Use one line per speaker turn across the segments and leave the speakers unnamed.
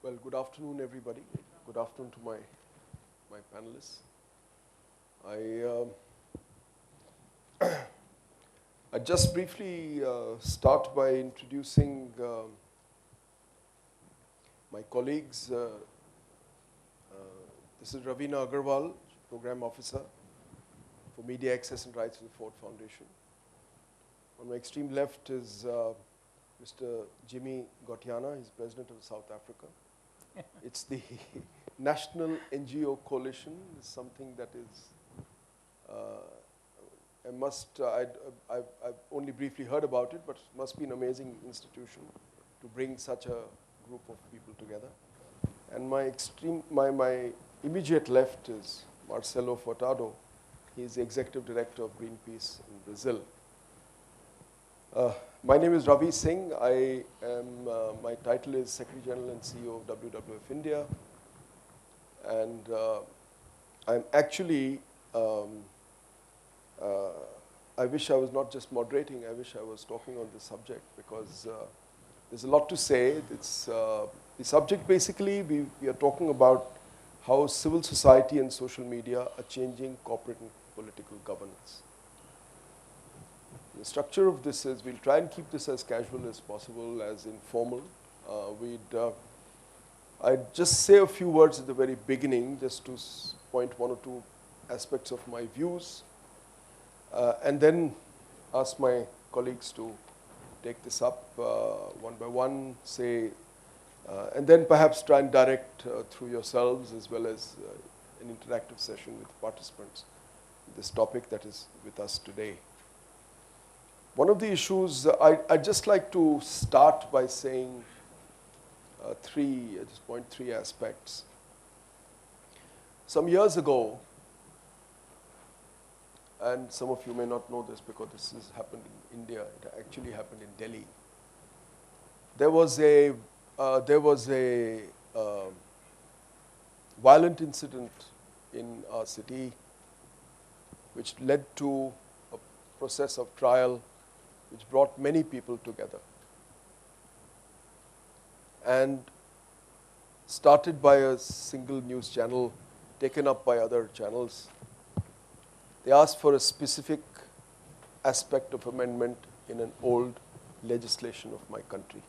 Well, good afternoon, everybody. Good afternoon to my panelists. I just briefly start by introducing my colleagues. This is Ravina Aggarwal, Program Officer for Media Access and Rights of the Ford Foundation. On my extreme left is Mr. Jimmy Gotyana. He's President of South Africa. It's the National NGO Coalition. It's something that is, I've only briefly heard about it, but it must be an amazing institution to bring such a group of people together. And my immediate left is Marcelo Furtado. He's the Executive Director of Greenpeace in Brazil. My name is Ravi Singh. My title is Secretary General and CEO of WWF India. And I'm actually, I wish I was not just moderating, I wish I was talking on this subject because there's a lot to say. The subject basically, we are talking about how civil society and social media are changing corporate and political governance. The structure of this is, we'll try and keep this as casual as possible, as informal. I'd just say a few words at the very beginning, just to point one or two aspects of my views, and then ask my colleagues to take this up one by one, and then perhaps try and direct through yourselves as well as an interactive session with participants, this topic that is with us today. One of the issues, I'd just like to start by saying three aspects. Some years ago, and some of you may not know this because this has happened in India, it actually happened in Delhi. There was a violent incident in our city which led to a process of trial which brought many people together. And started by a single news channel, taken up by other channels. They asked for a specific aspect of amendment in an old legislation of my country.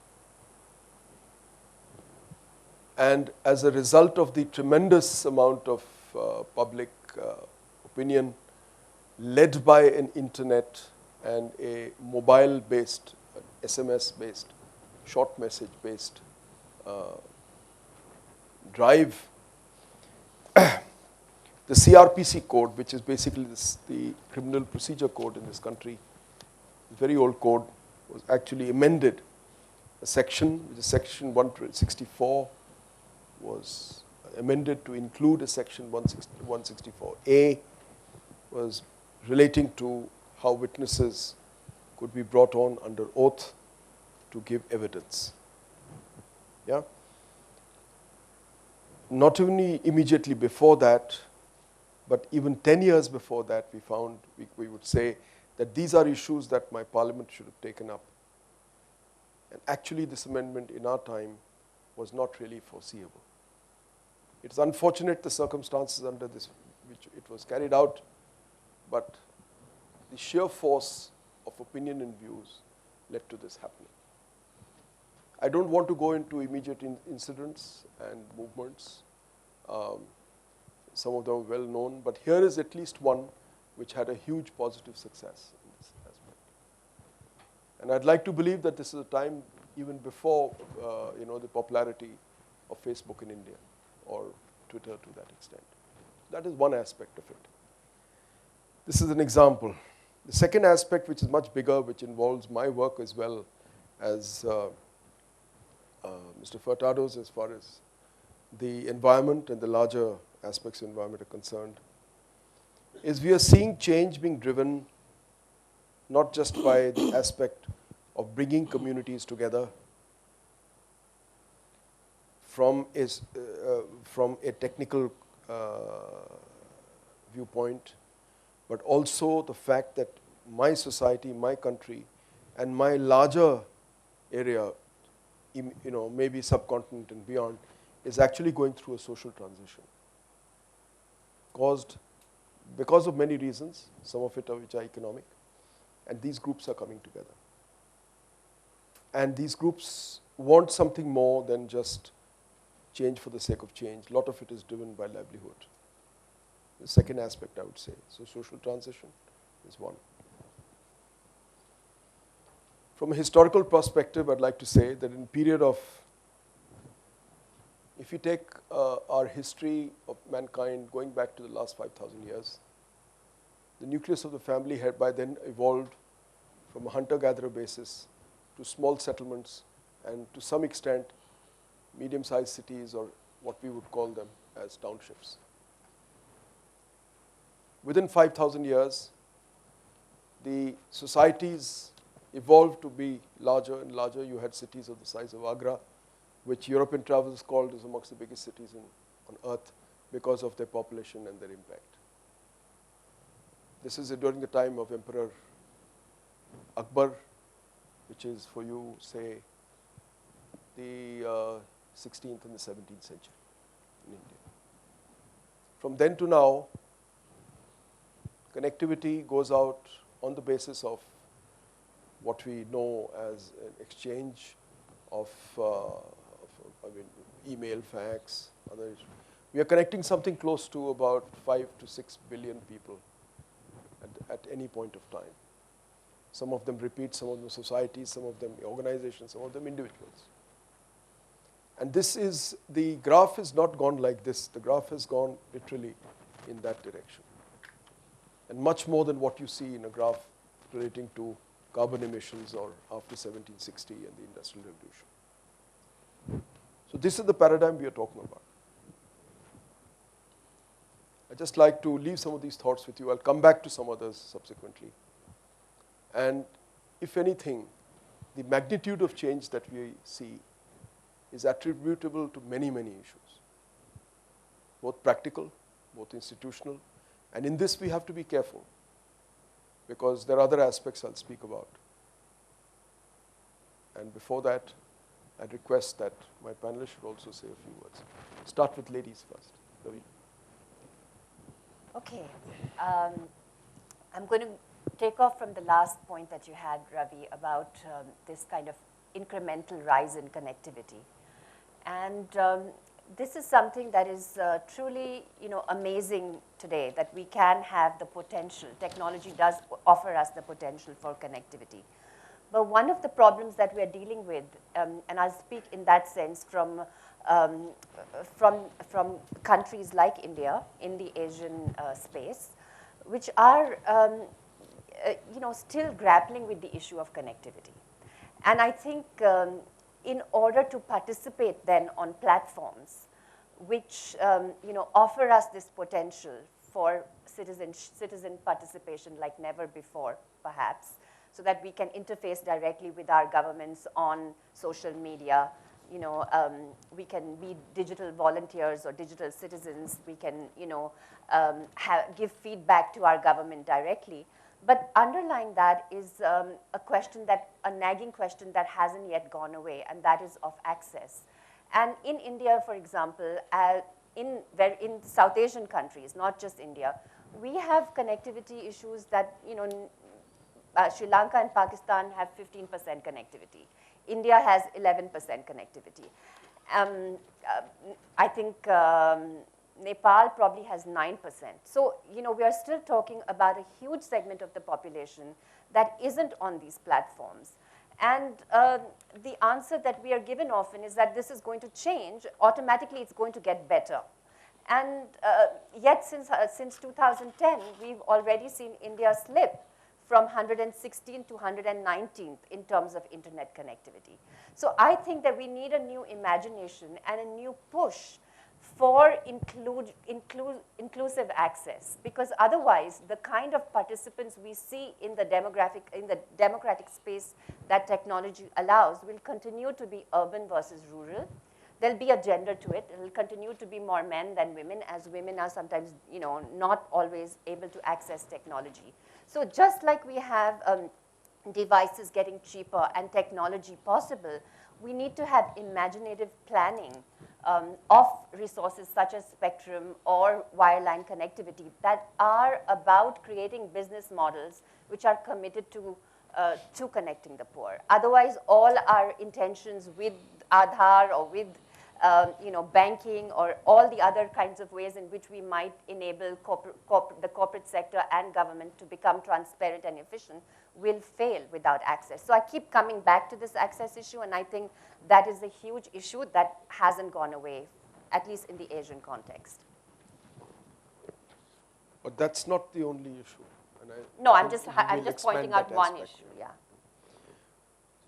And as a result of the tremendous amount of public opinion, led by an internet and a mobile-based, SMS-based, short message-based drive, the CRPC code, which is basically the criminal procedure code in this country, a very old code, was actually amended. A section, which is section 164, was amended to include a section 164A, was relating to how witnesses could be brought on under oath to give evidence. Yeah? Not only immediately before that, but even 10 years before that, we would say that these are issues that my parliament should have taken up. And actually this amendment in our time was not really foreseeable. It's unfortunate the circumstances under which it was carried out, but the sheer force of opinion and views led to this happening. I don't want to go into immediate incidents and movements. Some of them are well known, but here is at least one which had a huge positive success in this aspect. And I'd like to believe that this is a time even before the popularity of Facebook in India or Twitter to that extent. That is one aspect of it. This is an example. The second aspect, which is much bigger, which involves my work as well as Mr. Furtado's as far as the environment and the larger aspects of environment are concerned, is we are seeing change being driven not just by the aspect of bringing communities together from a technical viewpoint, but also the fact that my society, my country, and my larger area, maybe subcontinent and beyond, is actually going through a social transition caused because of many reasons, some of it which are economic, and these groups are coming together. And these groups want something more than just change for the sake of change. A lot of it is driven by livelihood. The second aspect, I would say. So social transition is one. From a historical perspective, I'd like to say that in period of, if you take our history of mankind going back to the last 5,000 years, the nucleus of the family had by then evolved from a hunter-gatherer basis to small settlements and to some extent medium-sized cities, or what we would call them as townships. Within 5,000 years, the societies evolved to be larger and larger. You had cities of the size of Agra, which European travelers called as amongst the biggest cities on earth because of their population and their impact. This is during the time of Emperor Akbar, which is for you, say, the 16th and the 17th century in India. From then to now, connectivity goes out on the basis of what we know as an exchange of email, fax, other. We are connecting something close to about 5 to 6 billion people at any point of time. Some of them repeat, some of them societies, some of them organizations, some of them individuals. And this is, the graph has not gone like this. The graph has gone literally in that direction. And much more than what you see in a graph relating to carbon emissions or after 1760 and the Industrial Revolution. So this is the paradigm we are talking about. I'd just like to leave some of these thoughts with you. I'll come back to some others subsequently. And if anything, the magnitude of change that we see is attributable to many, many issues, both practical, both institutional. And in this, we have to be careful because there are other aspects I'll speak about. And before that, I'd request that my panelists should also say a few words. Start with ladies first. Ravi.
Okay. I'm going to take off from the last point that you had, Ravi, about this kind of incremental rise in connectivity. And this is something that is truly, amazing today, that we can have the potential. Technology does offer us the potential for connectivity. But one of the problems that we are dealing with, and I'll speak in that sense from countries like India in the Asian space, which are still grappling with the issue of connectivity. And I think in order to participate then on platforms which offer us this potential for citizen participation like never before, perhaps, so that we can interface directly with our governments on social media. We can be digital volunteers or digital citizens. We can, give feedback to our government directly. But underlying that is a nagging question that hasn't yet gone away, and that is of access. And in India, for example, in South Asian countries, not just India, we have connectivity issues that, Sri Lanka and Pakistan have 15% connectivity. India has 11% connectivity. I think Nepal probably has 9%. So, we are still talking about a huge segment of the population that isn't on these platforms. And the answer that we are given often is that this is going to change. Automatically, it's going to get better. And yet, since 2010, we've already seen India slip from 116th to 119th in terms of internet connectivity. So I think that we need a new imagination and a new push for inclusive access, because otherwise the kind of participants we see in the democratic space that technology allows will continue to be urban versus rural. There'll be a gender to it. It'll continue to be more men than women, as women are sometimes not always able to access technology. So just like we have devices getting cheaper and technology possible, we need to have imaginative planning of resources such as spectrum or wireline connectivity that are about creating business models which are committed to connecting the poor. Otherwise, all our intentions with Aadhaar or with banking or all the other kinds of ways in which we might enable the corporate sector and government to become transparent and efficient will fail without access. So I keep coming back to this access issue, and I think that is a huge issue that hasn't gone away, at least in the Asian context.
But that's not the only issue. And
I'm just pointing out one issue, yeah.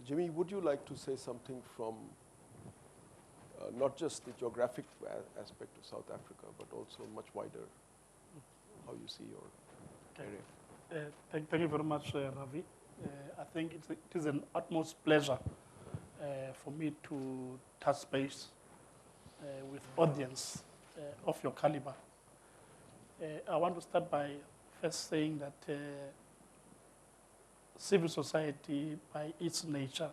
Jimmy, would you like to say something from not just the geographic aspect of South Africa, but also much wider, how you see your area?
Thank you very much, Ravi. I think it is an utmost pleasure for me to touch base with audience of your caliber. I want to start by first saying that civil society, by its nature,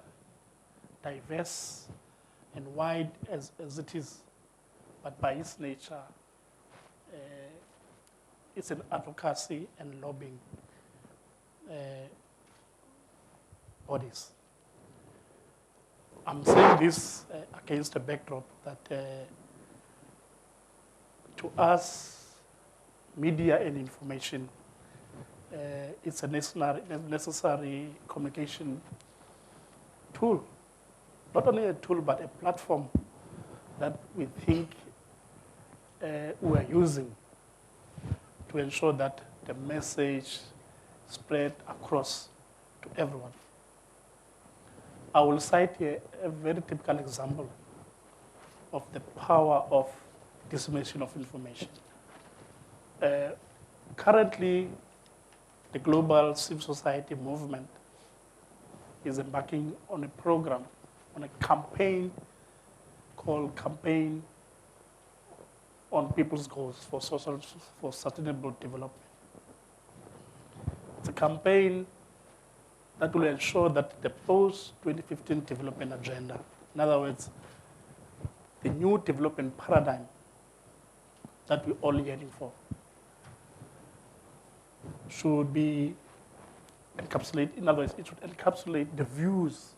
diverse and wide as it is, but by its nature, it's an advocacy and lobbying bodies. I'm saying this against a backdrop that to us, media and information, it's a necessary communication tool. Not only a tool, but a platform that we think we are using to ensure that the message spread across to everyone. I will cite here a very typical example of the power of dissemination of information. Currently, the global civil society movement is embarking on a program, on a campaign called Campaign on People's Goals for Sustainable Development. It's a campaign that will ensure that the post-2015 development agenda, in other words, the new development paradigm that we're all yearning for, should be encapsulated, in other words, it should encapsulate the views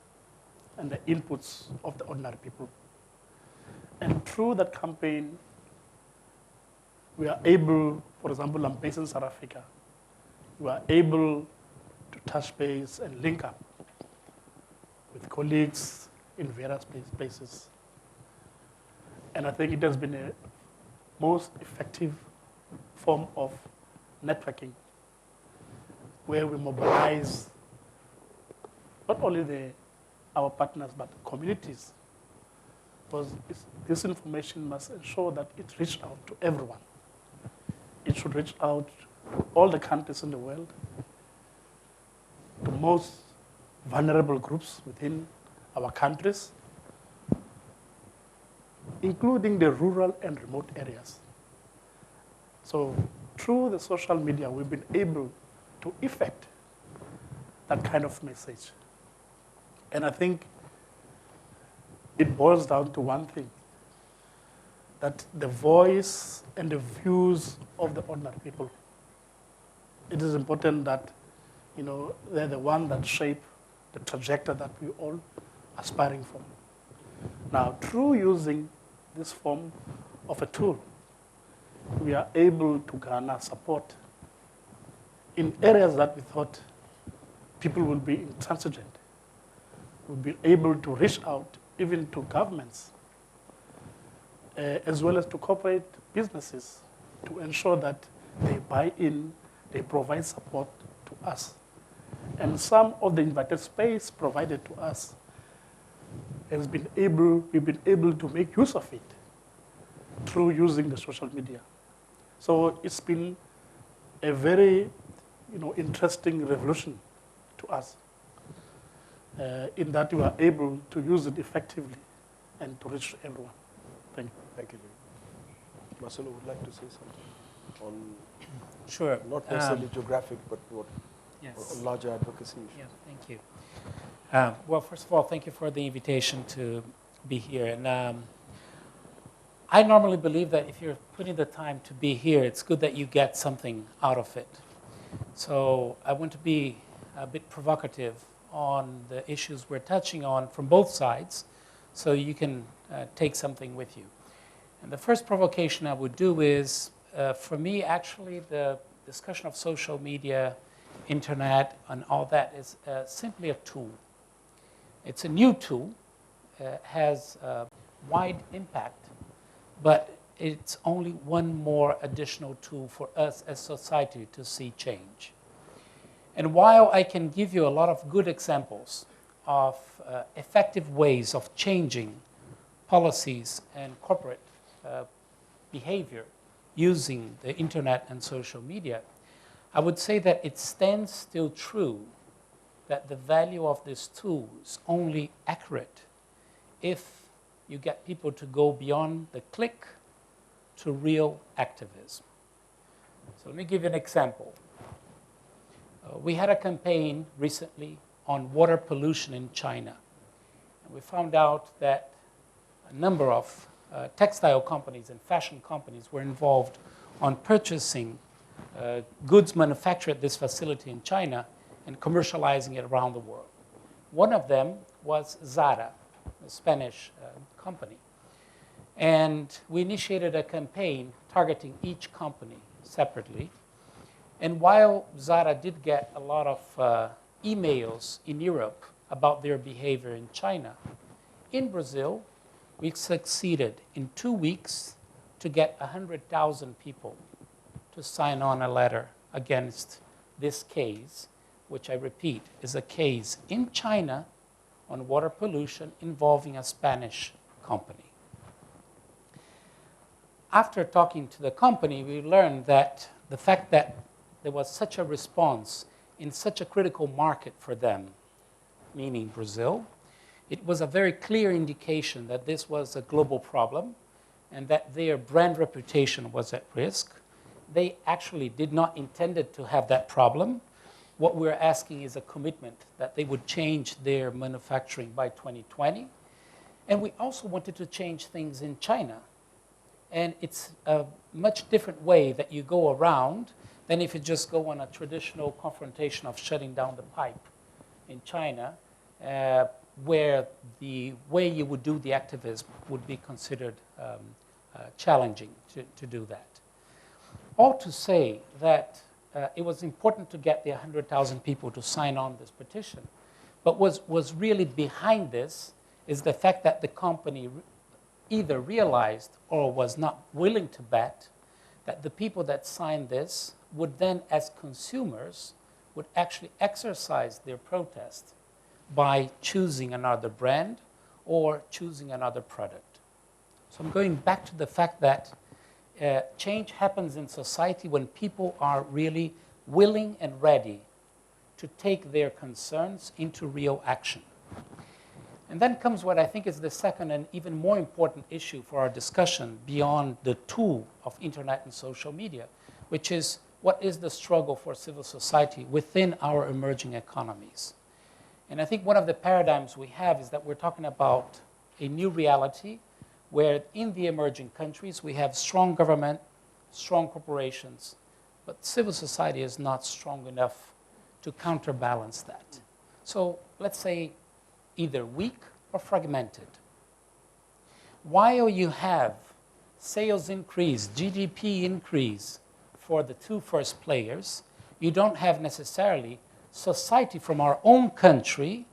and the inputs of the ordinary people. And through that campaign, we are able, for example, I'm based in South Africa, we are able to touch base and link up with colleagues in various places. And I think it has been a most effective form of networking, where we mobilize not only our partners, but communities, because this information must ensure that it reaches out to everyone. It should reach out to all the countries in the world, to most vulnerable groups within our countries, including the rural and remote areas. So through the social media, we've been able to effect that kind of message. And I think it boils down to one thing, that the voice and the views of the ordinary people, it is important that they're the one that shape the trajectory that we're all aspiring for. Now, through using this form of a tool, we are able to garner support in areas that we thought people will be intransigent. We'll be able to reach out even to governments, as well as to corporate businesses, to ensure that they buy in, they provide support to us. And some of the invited space provided to us we've been able to make use of it through using the social media. So it's been a very interesting revolution to us, in that we are able to use it effectively and to reach everyone. Thank you.
Thank you, Jimmy. Marcelo would like to say something on,
sure,
not necessarily geographic, but what
yes,
larger advocacy issues.
Yeah, thank you. Well, first of all, thank you for the invitation to be here. And I normally believe that if you're putting the time to be here, it's good that you get something out of it. So I want to be a bit provocative on the issues we're touching on from both sides, so you can take something with you. And the first provocation I would do is, for me, actually, the discussion of social media, internet, and all that is simply a tool. It's a new tool, has a wide impact, but it's only one more additional tool for us as society to see change. And while I can give you a lot of good examples of effective ways of changing policies and corporate behavior using the internet and social media, I would say that it stands still true that the value of this tool is only accurate if you get people to go beyond the click to real activism. So let me give you an example. We had a campaign recently on water pollution in China. And we found out that a number of textile companies and fashion companies were involved on purchasing goods manufactured at this facility in China and commercializing it around the world. One of them was Zara, a Spanish company. And we initiated a campaign targeting each company separately. And while Zara did get a lot of emails in Europe about their behavior in China, in Brazil, we succeeded in 2 weeks to get 100,000 people to sign on a letter against this case, which I repeat is a case in China on water pollution involving a Spanish company. After talking to the company, we learned that the fact that there was such a response in such a critical market for them, meaning Brazil, it was a very clear indication that this was a global problem and that their brand reputation was at risk. They actually did not intend to have that problem. What we're asking is a commitment that they would change their manufacturing by 2020. And we also wanted to change things in China. And it's a much different way that you go around than if you just go on a traditional confrontation of shutting down the pipe in China, where the way you would do the activism would be considered challenging to do that. All to say that it was important to get the 100,000 people to sign on this petition. But was really behind this is the fact that the company either realized or was not willing to bet that the people that signed this would then, as consumers, would actually exercise their protest by choosing another brand or choosing another product. So I'm going back to the fact that change happens in society when people are really willing and ready to take their concerns into real action. And then comes what I think is the second and even more important issue for our discussion beyond the tool of internet and social media, which is what is the struggle for civil society within our emerging economies. And I think one of the paradigms we have is that we're talking about a new reality where in the emerging countries we have strong government, strong corporations, but civil society is not strong enough to counterbalance that. So let's say either weak or fragmented. While you have sales increase, GDP increase for the two first players, you don't have necessarily society from our own country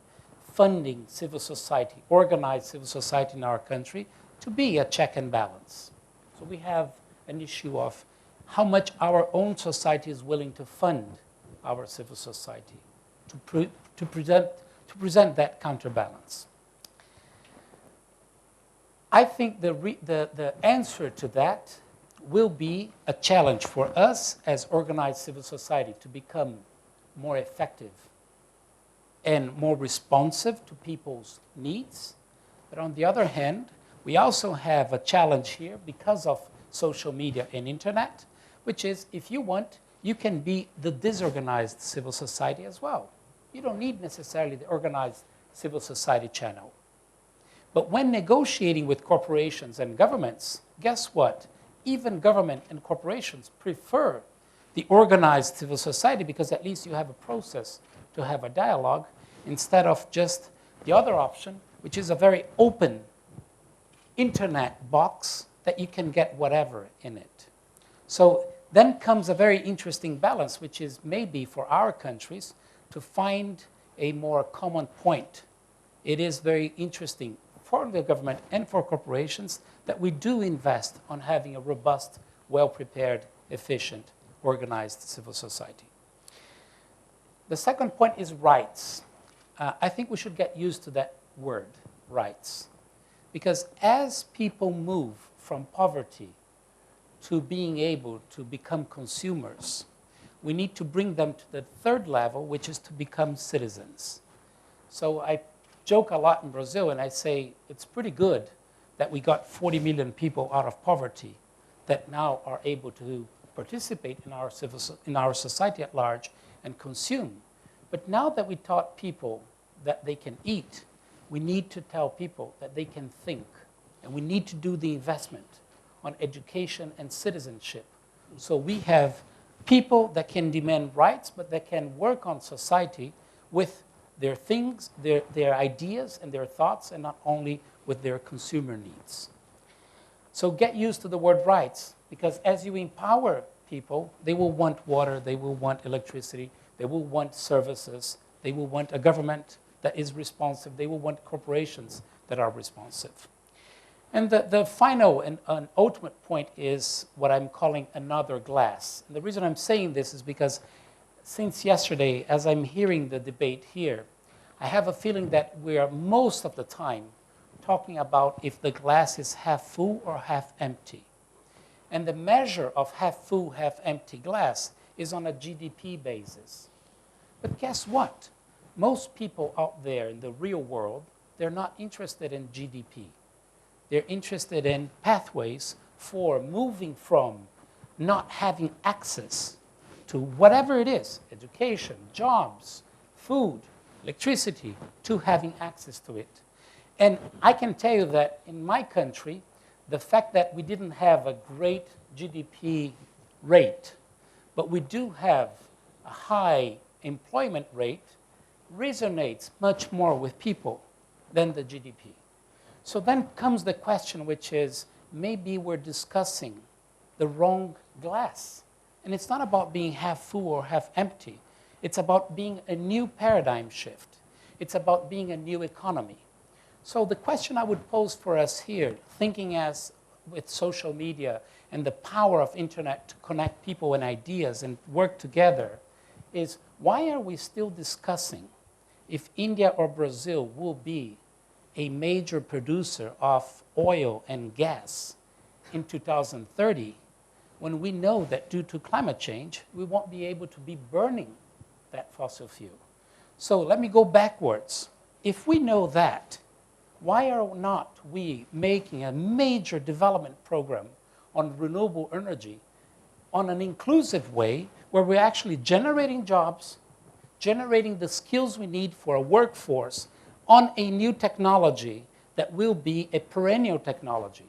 funding civil society, organized civil society in our country to be a check and balance. So we have an issue of how much our own society is willing to fund our civil society to present that counterbalance. I think the answer to that will be a challenge for us as organized civil society to become more effective and more responsive to people's needs. But on the other hand, we also have a challenge here because of social media and internet, which is if you want, you can be the disorganized civil society as well. You don't need necessarily the organized civil society channel. But when negotiating with corporations and governments, guess what? Even government and corporations prefer the organized civil society because at least you have a process to have a dialogue instead of just the other option, which is a very open internet box that you can get whatever in it. So then comes a very interesting balance, which is maybe for our countries to find a more common point. It is very interesting for the government and for corporations that we do invest on having a robust, well-prepared, efficient, organized civil society. The second point is rights. I think we should get used to that word, rights. Because as people move from poverty to being able to become consumers, we need to bring them to the third level, which is to become citizens. So I joke a lot in Brazil, and I say it's pretty good that we got 40 million people out of poverty that now are able to participate in our society at large and consume. But now that we taught people that they can eat, we need to tell people that they can think. And we need to do the investment on education and citizenship. So we have people that can demand rights, but that can work on society with their things, their ideas and their thoughts, and not only with their consumer needs. So get used to the word rights, because as you empower people, they will want water, they will want electricity, they will want services, they will want a government that is responsive, they will want corporations that are responsive. And the final and ultimate point is what I'm calling another glass. And the reason I'm saying this is because since yesterday, as I'm hearing the debate here, I have a feeling that we are most of the time talking about if the glass is half full or half empty. And the measure of half full, half empty glass is on a GDP basis. But guess what? Most people out there in the real world, they're not interested in GDP. They're interested in pathways for moving from not having access to whatever it is, education, jobs, food, electricity, to having access to it. And I can tell you that in my country, the fact that we didn't have a great GDP rate, but we do have a high employment rate, resonates much more with people than the GDP. So then comes the question, which is, maybe we're discussing the wrong glass. And it's not about being half full or half empty. It's about being a new paradigm shift. It's about being a new economy. So the question I would pose for us here, thinking as with social media and the power of internet to connect people and ideas and work together, is why are we still discussing if India or Brazil will be a major producer of oil and gas in 2030, when we know that due to climate change, we won't be able to be burning that fossil fuel. So let me go backwards. If we know that, why are not we making a major development program on renewable energy on an inclusive way where we're actually generating jobs, generating the skills we need for a workforce on a new technology that will be a perennial technology?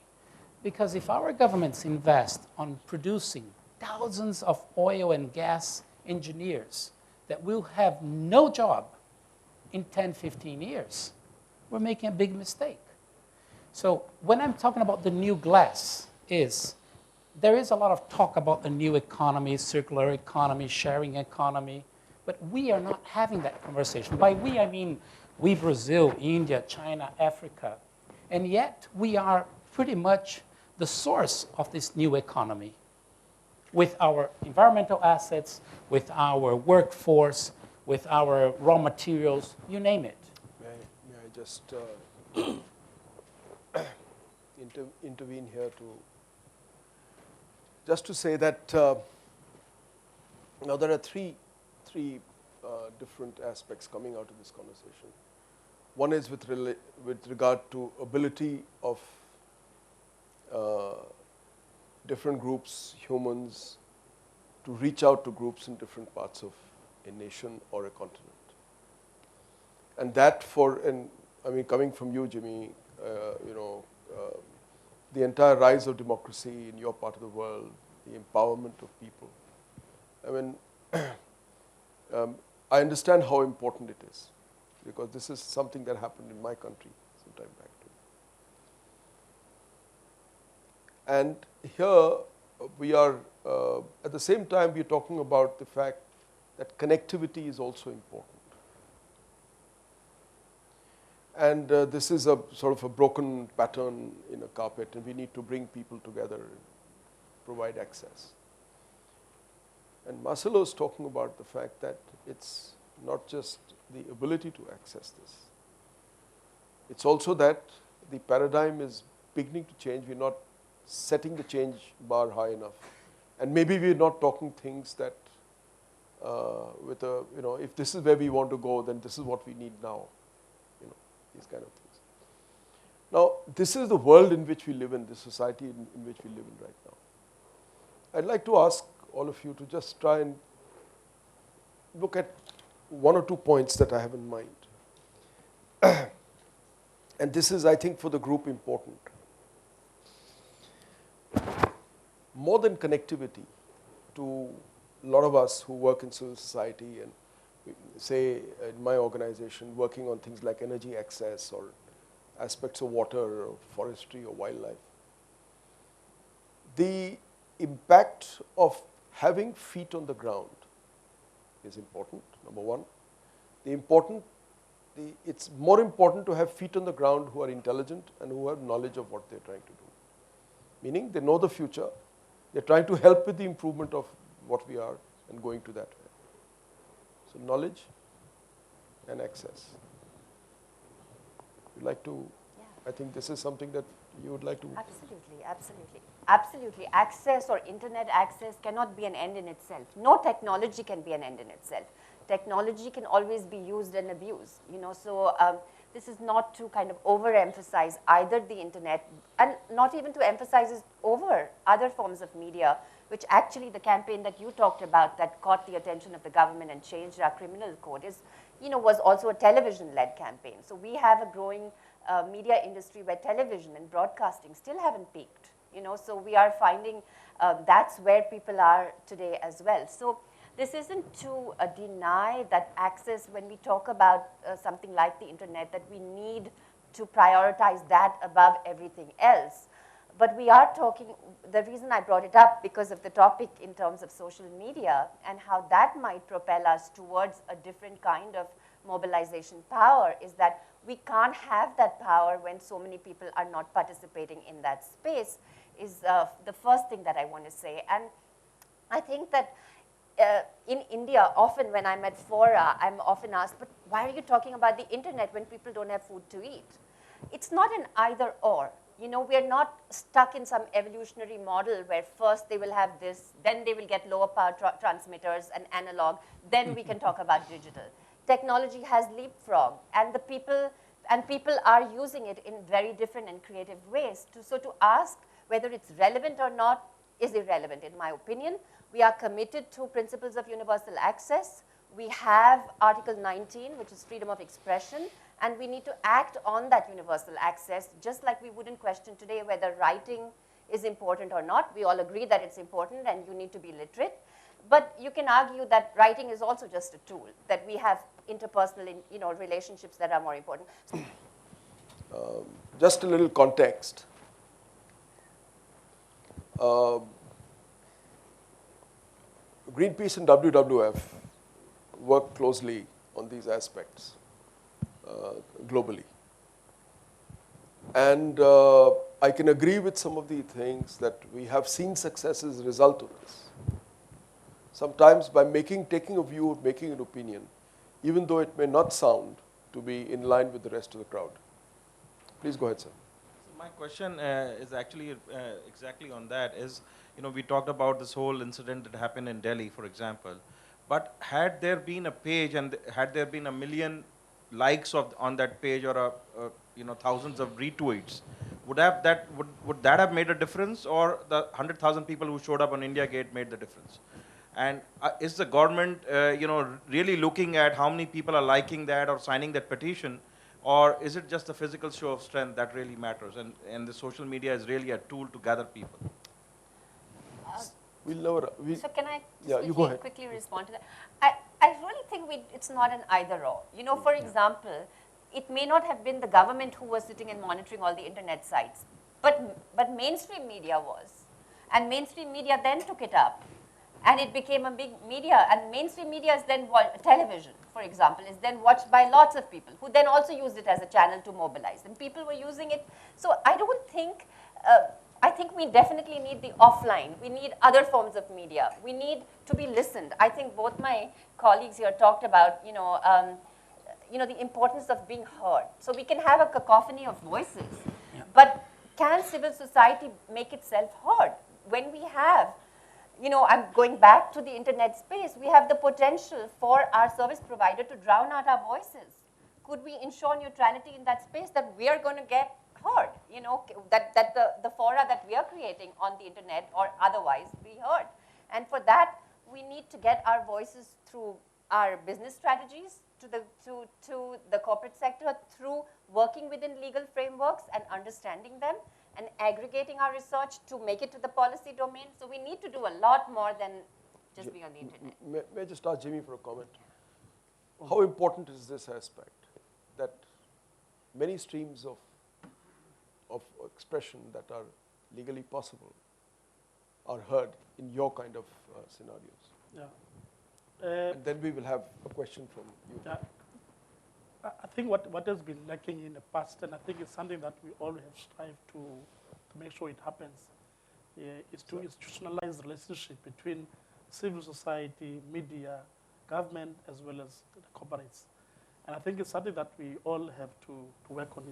Because if our governments invest on producing thousands of oil and gas engineers that will have no job in 10, 15 years, we're making a big mistake. So when I'm talking about the new glass, there is a lot of talk about the new economy, circular economy, sharing economy, but we are not having that conversation. By we, I mean we, Brazil, India, China, Africa, and yet we are pretty much the source of this new economy with our environmental assets, with our workforce, with our raw materials, you name it.
May I just intervene here just to say that now there are three different aspects coming out of this conversation. One is with regard to ability of different groups, humans, to reach out to groups in different parts of a nation or a continent. And that I mean, coming from you, Jimmy, the entire rise of democracy in your part of the world, the empowerment of people. I mean, I understand how important it is, because this is something that happened in my country some time back too. And here we are, at the same time, we're talking about the fact that connectivity is also important. And this is a sort of a broken pattern in a carpet, and we need to bring people together and provide access. And Marcelo is talking about the fact that it's not just the ability to access this. It's also that the paradigm is beginning to change. We're not setting the change bar high enough. And maybe we're not talking things that if this is where we want to go, then this is what we need now. These kind of things. Now, this is the world in which we live in, the society in which we live in right now. I'd like to ask all of you to just try and look at one or two points that I have in mind. And this is, I think, for the group important. More than connectivity, to a lot of us who work in civil society and say in my organization working on things like energy access or aspects of water or forestry or wildlife, the impact of having feet on the ground is important, number one. It's more important to have feet on the ground who are intelligent and who have knowledge of what they're trying to do. Meaning they know the future, they're trying to help with the improvement of what we are and going to that way. So knowledge and access. You'd like to,
Yeah.
I think this is something that you would like to.
Absolutely, absolutely. Absolutely. Access or internet access cannot be an end in itself. No technology can be an end in itself. Technology can always be used and abused. So this is not to kind of overemphasize either the internet, and not even to emphasize it over other forms of media, which actually the campaign that you talked about that caught the attention of the government and changed our criminal code was also a television-led campaign. So we have a growing media industry where television and broadcasting still haven't peaked. So we are finding that's where people are today as well. So this isn't to deny that access when we talk about something like the internet, that we need to prioritize that above everything else. But we are talking, the reason I brought it up because of the topic in terms of social media and how that might propel us towards a different kind of mobilization power, is that we can't have that power when so many people are not participating in that space, is the first thing that I want to say. And I think that in India, often when I'm at fora, I'm often asked, but why are you talking about the internet when people don't have food to eat? It's not an either or. We're not stuck in some evolutionary model where first they will have this, then they will get lower power transmitters and analog, then we can talk about digital. Technology has leapfrogged, and people are using it in very different and creative ways. So to ask whether it's relevant or not is irrelevant, in my opinion. We are committed to principles of universal access. We have Article 19, which is freedom of expression, and we need to act on that universal access, just like we wouldn't question today whether writing is important or not. We all agree that it's important and you need to be literate. But you can argue that writing is also just a tool, that we have interpersonal relationships that are more important.
Just a little context. Greenpeace and WWF work closely on these aspects globally. And I can agree with some of the things that we have seen success as a result of this. Sometimes by taking a view, making an opinion, even though it may not sound to be in line with the rest of the crowd. Please go ahead, sir.
So my question is actually exactly on that. We talked about this whole incident that happened in Delhi, for example. But had there been a page and had there been 1 million likes on that page or thousands of retweets, would that have made a difference, or the 100,000 people who showed up on India Gate made the difference? And is the government really looking at how many people are liking that or signing that petition Or is it just the physical show of strength that really matters, and the social media is really a tool to gather people?
We'll never,
So can I
Yeah, you go ahead.
quickly respond to that? I really think it's not an either or. You know, for example, it may not have been the government who was sitting and monitoring all the internet sites, but mainstream media was. And mainstream media then took it up, and it became a big media. And mainstream media is then, television, for example, is then watched by lots of people, who then also used it as a channel to mobilize. And people were using it. So I don't think, I think we definitely need the offline. We need other forms of media. We need to be listened. I think both my colleagues here talked about, the importance of being heard. So we can have a cacophony of voices, but can civil society make itself heard? When we have, I'm going back to the internet space, we have the potential for our service provider to drown out our voices. Could we ensure neutrality in that space that we are going to get heard? That the fora that we are creating on the internet or otherwise be heard. And for that, we need to get our voices through our business strategies, to the corporate sector, through working within legal frameworks and understanding them, and aggregating our research to make it to the policy domain. So we need to do a lot more than just be on the internet.
May I just ask Jimmy for a comment? How important is this aspect, that many streams of expression that are legally possible are heard in your kind of scenarios?
Yeah.
And then we will have a question from you.
Yeah. I think what has been lacking in the past, and I think it's something that we all have strived to make sure it happens, is to institutionalize the relationship between civil society, media, government, as well as the corporates. And I think it's something that we all have to work on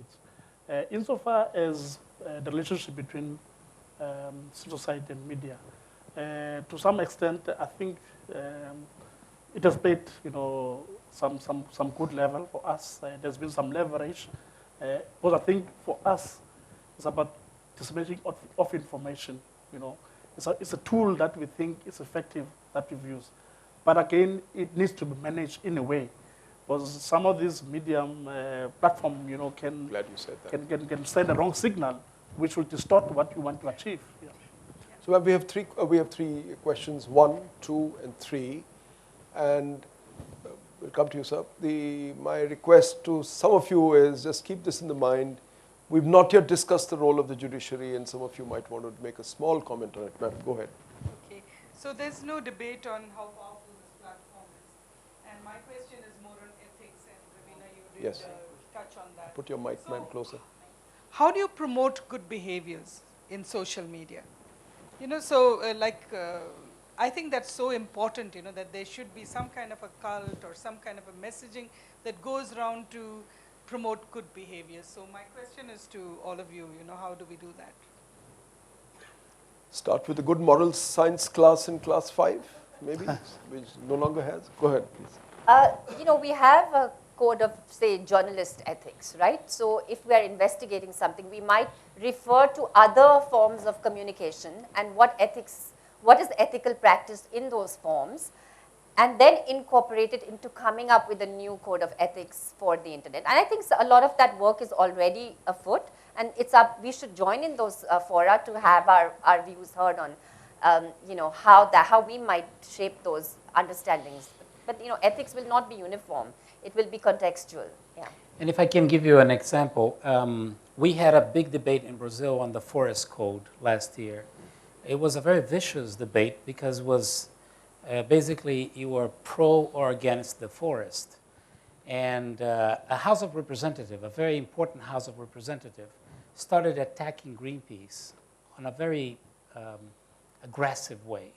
it. Insofar as the relationship between civil society and media, to some extent, I think it has played, some good level for us. There's been some leverage, but I think for us, it's about disseminating of information. It's a tool that we think is effective that we've used, but again, it needs to be managed in a way, because some of these medium platform, can
Glad you said that.
can send a wrong signal, which will distort what you want to achieve. Yeah.
So we have three questions, 1, 2, and 3, and we'll come to you, sir. My request to some of you is just keep this in the mind. We've not yet discussed the role of the judiciary, and some of you might want to make a small comment on it. Ma'am, go ahead.
Okay, so there's no debate on how powerful this platform is, and my question is more on ethics, and Ravina, you did touch on that.
Put your mic, ma'am, closer.
How do you promote good behaviors in social media? I think that's so important, that there should be some kind of a cult or some kind of a messaging that goes around to promote good behaviors. So my question is to all of you, how do we do that?
Start with a good moral science class in class 5, maybe, which no longer has. Go ahead, please.
We have a code of, say, journalist ethics, right? So if we are investigating something, we might refer to other forms of communication and what is ethical practice in those forms, and then incorporate it into coming up with a new code of ethics for the internet. And I think a lot of that work is already afoot, and we should join in those fora to have our views heard on, how we might shape those understandings. But ethics will not be uniform. It will be contextual. Yeah.
And if I can give you an example, we had a big debate in Brazil on the forest code last year. It was a very vicious debate because it was basically you were pro or against the forest. And a House of Representatives, a very important House of Representatives, started attacking Greenpeace on a very aggressive way.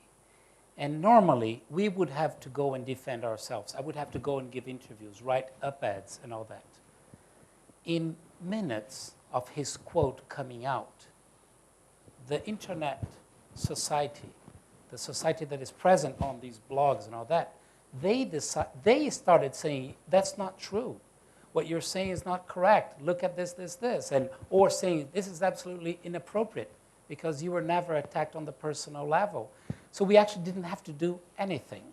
And normally, we would have to go and defend ourselves. I would have to go and give interviews, write op-eds, and all that. In minutes of his quote coming out, the internet society, the society that is present on these blogs and all that, they started saying, that's not true. What you're saying is not correct. Look at this, or saying, this is absolutely inappropriate because you were never attacked on the personal level. So we actually didn't have to do anything.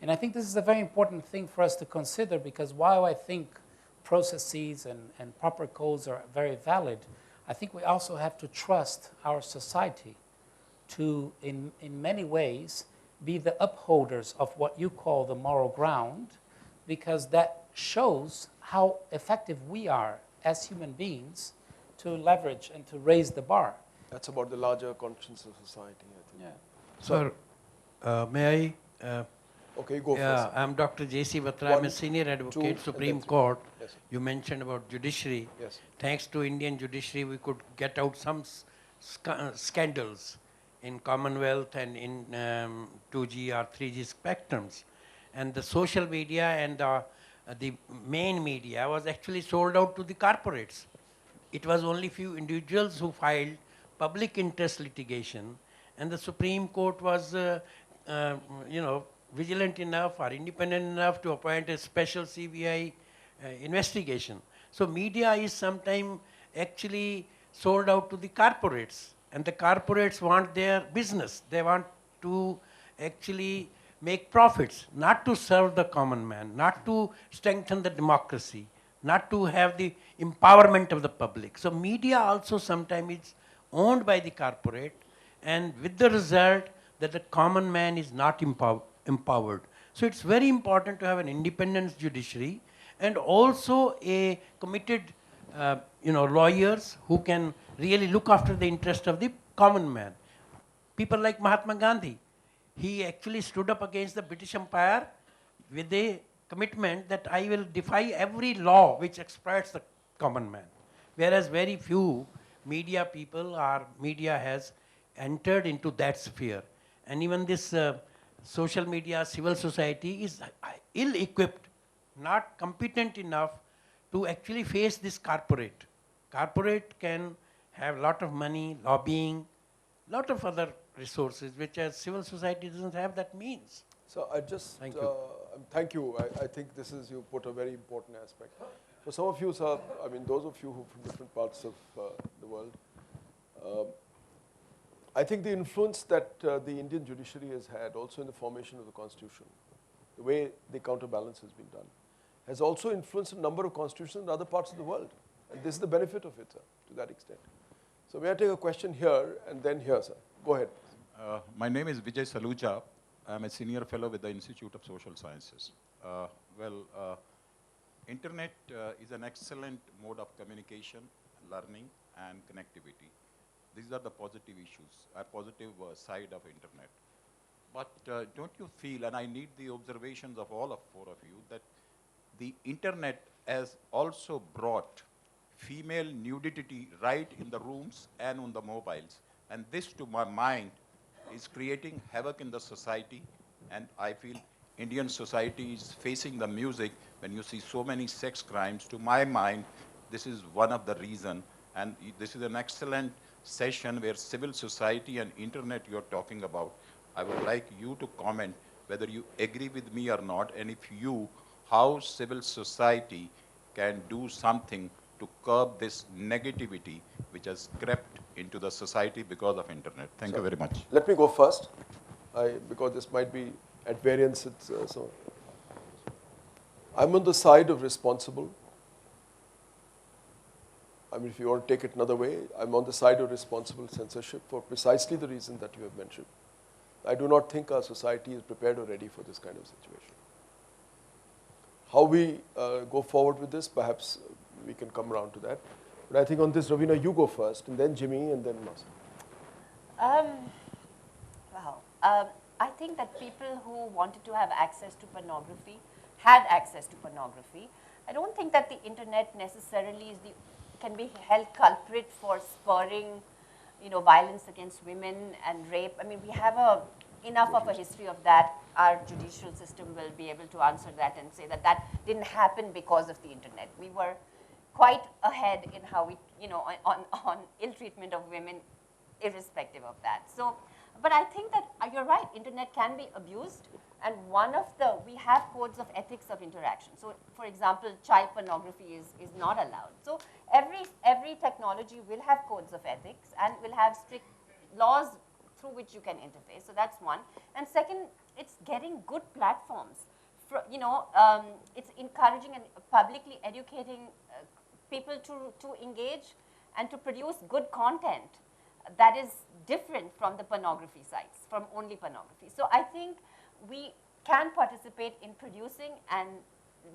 And I think this is a very important thing for us to consider, because while I think processes and proper codes are very valid, I think we also have to trust our society to, in many ways, be the upholders of what you call the moral ground, because that shows how effective we are as human beings to leverage and to raise the bar.
That's about the larger conscience of society, I think.
Yeah.
Sir, may I?
Okay, go
Yeah,
first.
I'm Dr. J.C. Batra. I'm
One,
a senior advocate,
two,
Supreme
and then
Court.
Yes, sir.
You mentioned about judiciary.
Yes.
Thanks to Indian judiciary, we could get out some scandals in Commonwealth and in 2G or 3G spectrums. And the social media and the main media was actually sold out to the corporates. It was only few individuals who filed public interest litigation, and the Supreme Court was, vigilant enough or independent enough to appoint a special CBI investigation. So media is sometimes actually sold out to the corporates, and the corporates want their business. They want to actually make profits, not to serve the common man, not to strengthen the democracy, not to have the empowerment of the public. So media also sometimes is owned by the corporate, and with the result that the common man is not empowered. So it's very important to have an independent judiciary and also a committed lawyers who can really look after the interest of the common man. People like Mahatma Gandhi, he actually stood up against the British Empire with a commitment that I will defy every law which exploits the common man. Whereas very few media people or media has entered into that sphere. And even this social media, civil society is ill-equipped, not competent enough to actually face this corporate. Corporate can have a lot of money, lobbying, lot of other resources, which as civil society doesn't have that means.
So I just,
Thank you.
thank you. I think this is, you put a very important aspect. For some of you, sir, I mean, those of you who from different parts of the world, I think the influence that the Indian judiciary has had also in the formation of the constitution, the way the counterbalance has been done, has also influenced a number of constitutions in other parts of the world. And this is the benefit of it, sir, to that extent. So may I take a question here and then here, sir? Go ahead.
My name is Vijay Saluja. I'm a senior fellow with the Institute of Social Sciences. Internet is an excellent mode of communication, learning, and connectivity. These are the positive issues, a positive side of internet. But don't you feel, and I need the observations of all of four of you, that the internet has also brought female nudity right in the rooms and on the mobiles. And this, to my mind, is creating havoc in the society. And I feel Indian society is facing the music when you see so many sex crimes. To my mind, this is one of the reasons. And this is an excellent session where civil society and internet you're talking about. I would like you to comment whether you agree with me or not, and if you, how civil society can do something to curb this negativity which has crept into the society because of internet. Thank you very much.
Let me go first, because this might be at variance. So I'm on the side of responsible. I mean, if you want to take it another way, I'm on the side of responsible censorship for precisely the reason that you have mentioned. I do not think our society is prepared or ready for this kind of situation. How we go forward with this, perhaps we can come around to that. But I think on this, Ravina, you go first, and then Jimmy, and then Marcelo.
I think that people who wanted to have access to pornography had access to pornography. I don't think that the internet necessarily can be held culprit for spurring, violence against women and rape. I mean, we have enough of a history of that. Our judicial system will be able to answer that and say that that didn't happen because of the internet. We were quite ahead in how we, on ill treatment of women, irrespective of that. So, but I think that you're right, internet can be abused, and we have codes of ethics of interaction. So, for example, child pornography is not allowed. So, every technology will have codes of ethics and will have strict laws through which you can interface. So that's one. And second, it's getting good platforms it's encouraging and publicly educating people to engage and to produce good content that is different from the pornography sites, from only pornography. So I think we can participate in producing and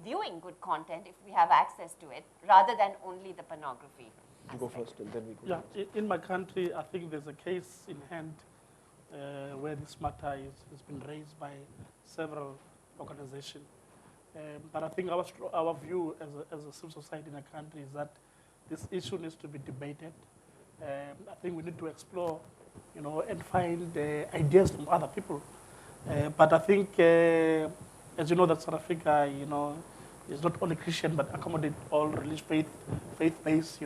viewing good content if we have access to it, rather than only the pornography.
You go first and then we go
Yeah,
next.
in my country, I think there's a case in hand where this matter has been raised by several organizations. But I think our view as a civil society in the country is that this issue needs to be debated. I think we need to explore, and find ideas from other people. But I think, as you know, that South Africa, is not only Christian, but accommodate all religious faith-based,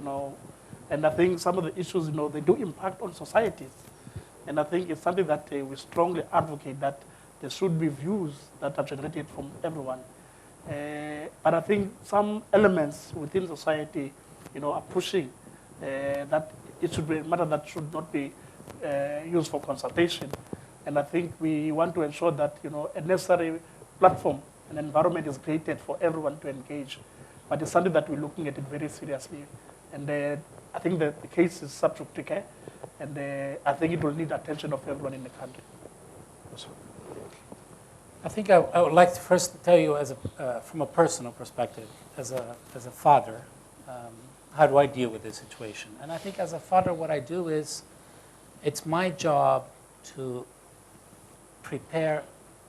And I think some of the issues, they do impact on societies. And I think it's something that we strongly advocate, that there should be views that are generated from everyone. But I think some elements within society, are pushing that it should be a matter that should not be used for consultation. And I think we want to ensure that, a necessary platform and environment is created for everyone to engage. But it's something that we're looking at it very seriously. And I think that the case is sub judice, and I think it will need attention of everyone in the country.
I think I would like to first tell you, from a personal perspective, as a father, how do I deal with this situation? And I think as a father, what I do is, it's my job to prepare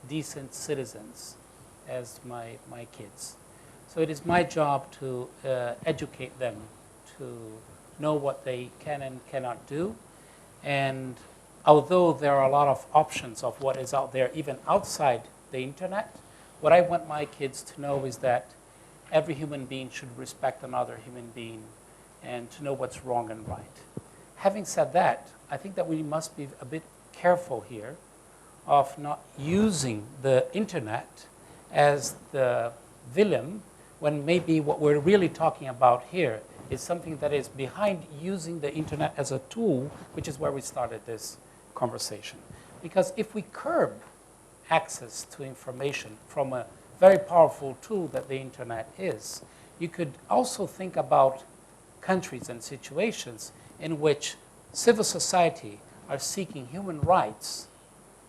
decent citizens as my kids. So it is my job to educate them, to know what they can and cannot do. And although there are a lot of options of what is out there, even outside the internet, what I want my kids to know is that every human being should respect another human being and to know what's wrong and right. Having said that, I think that we must be a bit careful here of not using the internet as the villain, when maybe what we're really talking about here is something that is behind using the internet as a tool, which is where we started this conversation. Because if we curb access to information from a very powerful tool that the internet is, you could also think about countries and situations in which civil society are seeking human rights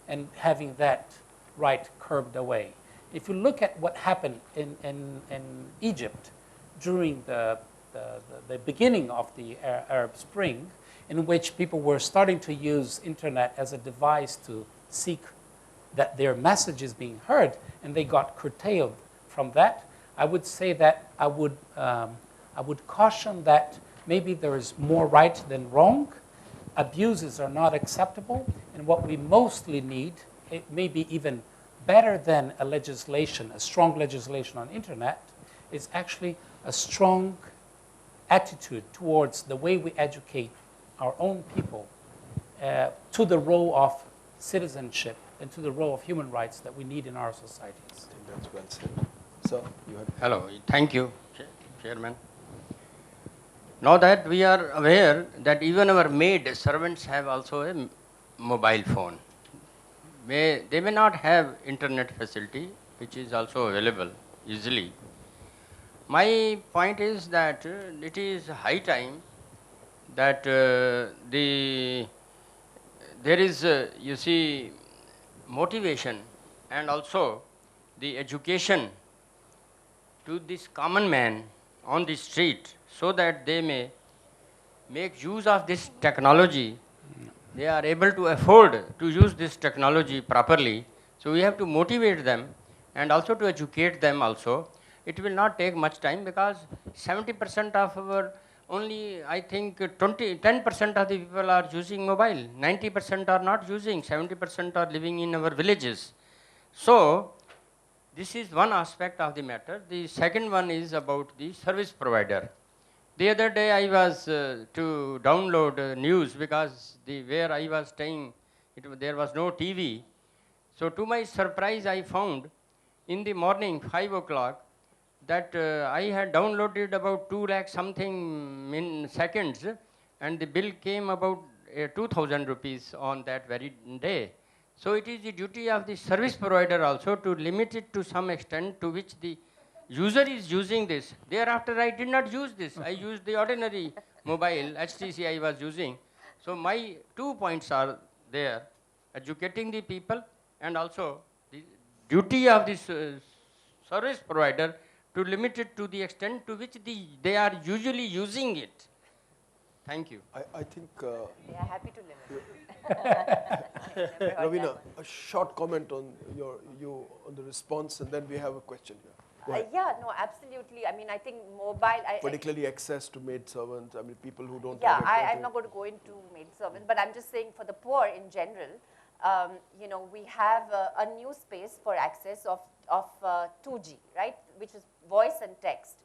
and having that right curbed away. If you look at what happened in Egypt during the beginning of the Arab Spring, in which people were starting to use internet as a device to seek that their message is being heard, and they got curtailed from that, I would say that I would caution that maybe there is more right than wrong. Abuses are not acceptable, and what we mostly need, it may be even better than a legislation, a strong legislation on internet, is actually a strong attitude towards the way we educate our own people to the role of citizenship and to the role of human rights that we need in our societies.
I think that's well said. So, you had...
Hello, thank you, Chairman. Now that we are aware that even our maid servants have also a mobile phone. They may not have internet facility, which is also available easily. My point is that it is high time that there is, you see, motivation and also the education to this common man on the street, so that they may make use of this technology. They are able to afford to use this technology properly. So we have to motivate them and also to educate them also. It will not take much time, because 70% of our, only I think 10% of the people are using mobile. 90% are not using, 70% are living in our villages. So this is one aspect of the matter. The second one is about the service provider. The other day I was to download news, because where I was staying, there was no TV. So to my surprise, I found in the morning, 5 o'clock, that I had downloaded about 2 lakh something in seconds, and the bill came about 2,000 rupees on that very day. So it is the duty of the service provider also to limit it to some extent to which the user is using this. Thereafter, I did not use this. I used the ordinary mobile, HTC I was using. So my 2 points are there, educating the people and also the duty of this service provider to limit it to the extent to which they are usually using it. Thank you.
I think,
They are happy to limit.
Ravina, a short comment on on the response, and then we have a question here. Go ahead.
Yeah, no, absolutely. I mean, I think mobile.
Particularly access to maid servants. I mean, people who don't.
Yeah,
have
I'm not going to go into maid servants, but I'm just saying for the poor in general, you know, we have a new space for access of 2G, right, which is voice and text.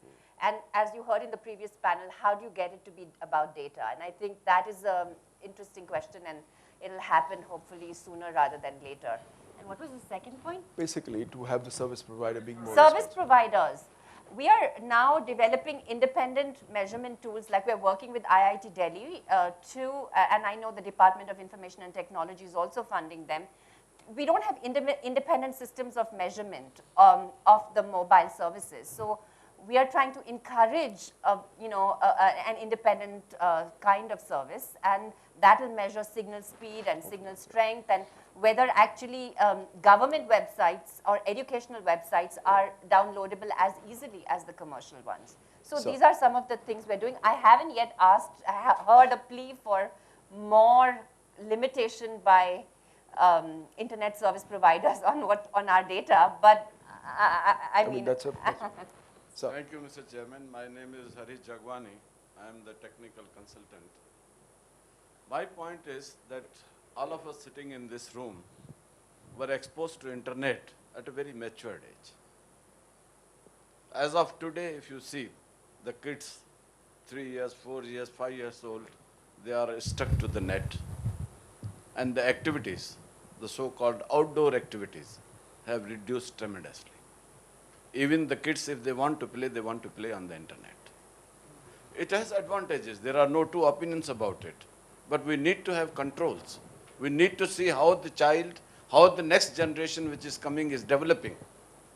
And as you heard in the previous panel, how do you get it to be about data? And I think that is an interesting question, and it'll happen hopefully sooner rather than later. And what was the second point?
Basically, to have the service provider being more
Service
responsible.
providers. We are now developing independent measurement tools, like we're working with IIT Delhi and I know the Department of Information and Technology is also funding them. We don't have independent systems of measurement of the mobile services. So we are trying to encourage, an independent kind of service, and that will measure signal speed and signal strength, and whether actually government websites or educational websites are downloadable as easily as the commercial ones. So these are some of the things we're doing. I haven't yet heard a plea for more limitation by internet service providers on our data, but I mean
that's a. So.
Thank you, Mr. Chairman. My name is Harish Jagwani. I am the technical consultant. My point is that all of us sitting in this room were exposed to internet at a very matured age. As of today, if you see the kids, 3 years, 4 years, 5 years old, they are stuck to the net. And the activities, the so-called outdoor activities, have reduced tremendously. Even the kids, if they want to play on the internet. It has advantages. There are no two opinions about it. But we need to have controls. We need to see how the next generation which is coming is developing.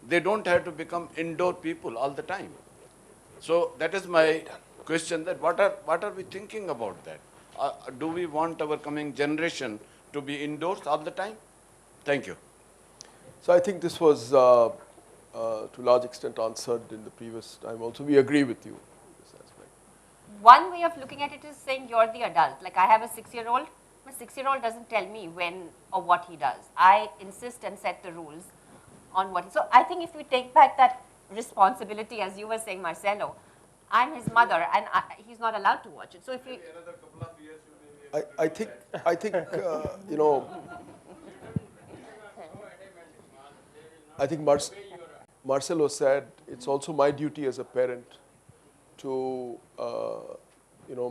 They don't have to become indoor people all the time. So that is my question, that what are we thinking about that? Do we want our coming generation to be indoors all the time? Thank you.
So I think this was to a large extent answered in the previous time also. We agree with you in this aspect.
One way of looking at it is saying you're the adult. Like I have a 6-year-old. My 6-year-old doesn't tell me when or what he does. I insist and set the rules on what. So I think if we take back that responsibility, as you were saying, Marcelo, I'm his mother, and he's not allowed to watch it. So if we,
another couple of years, you may be
I think you know. I think Marcelo said it's also my duty as a parent to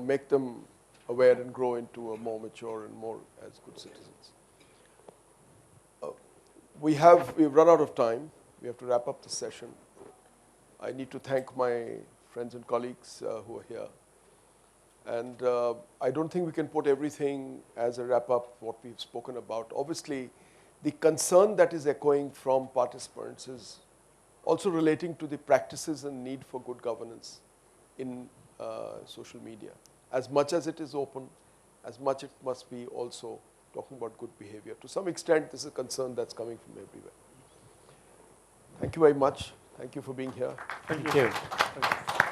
make them aware and grow into a more mature and more as good citizens. We've run out of time. We have to wrap up the session. I need to thank my friends and colleagues who are here. And I don't think we can put everything as a wrap up what we've spoken about. Obviously, the concern that is echoing from participants is also relating to the practices and need for good governance in social media. As much as it is open, as much it must be also talking about good behavior. To some extent, this is a concern that's coming from everywhere. Thank you very much. Thank you for being here.
Thank you. Thank you.